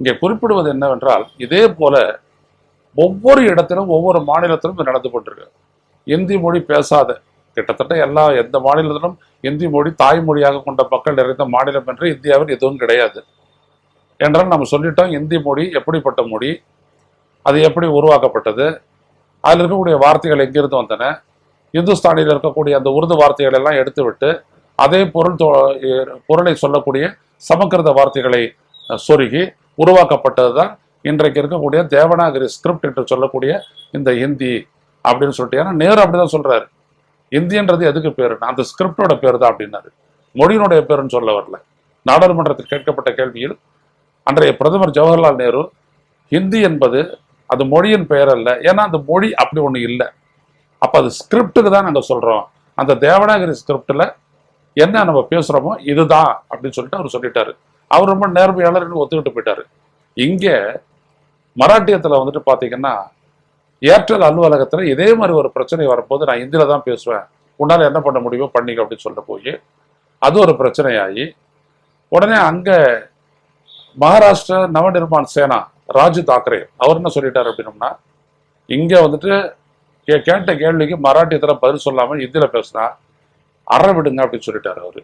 இங்கே குறிப்பிடுவது என்னவென்றால், இதே போல ஒவ்வொரு இடத்திலும் ஒவ்வொரு மாநிலத்திலும் இது நடந்து கொண்டிருக்கு. இந்தி மொழி பேசாத கிட்டத்தட்ட எந்த மாநிலத்திலும் இந்தி மொழி தாய்மொழியாக கொண்ட மக்கள் நிறைந்த மாநிலம் என்று இந்தியாவில் எதுவும் கிடையாது. என்றால் நம்ம சொல்லிட்டோம், இந்தி மொழி எப்படிப்பட்ட மொழி, அது எப்படி உருவாக்கப்பட்டது, அதில் இருக்கக்கூடிய வார்த்தைகள் எங்கிருந்து வந்தன, இந்துஸ்தானியில் இருக்கக்கூடிய அந்த உருது வார்த்தைகள் எல்லாம் எடுத்துவிட்டு அதே பொருளை சொல்லக்கூடிய சமஸ்கிருத வார்த்தைகளை சொருகி உருவாக்கப்பட்டது தான் இன்றைக்கு இருக்கக்கூடிய தேவநாகரி ஸ்கிரிப்ட் என்று சொல்லக்கூடிய இந்த ஹிந்தி அப்படின்னு சொல்லிட்டு. ஏன்னா நேரு அப்படிதான் சொல்றாரு, இந்தியன்றது எதுக்கு பேருன்னா அந்த ஸ்கிரிப்டோட பேர் தான் அப்படின்னாரு, மொழியினுடைய பேருன்னு சொல்ல வரல. நாடாளுமன்றத்தில் கேட்கப்பட்ட கேள்வியில் அன்றைய பிரதமர் ஜவஹர்லால் நேரு, ஹிந்தி என்பது அது மொழியின் பெயர் அல்ல, ஏன்னா அந்த மொழி அப்படி ஒண்ணு இல்லை, அப்ப அது ஸ்கிரிப்டுக்கு தான் நாங்க சொல்றோம், அந்த தேவநாகரி ஸ்கிரிப்ட்ல என்ன நம்ம பேசுறோமோ இதுதான் அப்படின்னு சொல்லிட்டு அவர் சொல்லிட்டாரு. அவர் ரொம்ப நேர்மையாளர் ஒத்துக்கிட்டு போயிட்டாரு. இங்க மராட்டியத்துல வந்துட்டு பாத்தீங்கன்னா, ஏர்டெல் அலுவலகத்துல இதே மாதிரி ஒரு பிரச்சனை வரும்போது நான் இந்தியில தான் பேசுவேன், உன்னால என்ன பண்ண முடியுமோ பண்ணிக்க அப்படின்னு சொல்ல போய் அது ஒரு பிரச்சனையாகி உடனே அங்க மகாராஷ்டிரா நவநிர்மாண் சேனா ராஜு தாக்கரே அவர் என்ன சொல்லிட்டாரு அப்படின்னோம்னா, இங்க வந்துட்டு கேட்ட கேள்விக்கு மராட்டியத்துல பதில் சொல்லாம இந்தியில பேசினா அற விடுங்க அப்படின்னு சொல்லிட்டாரு அவரு.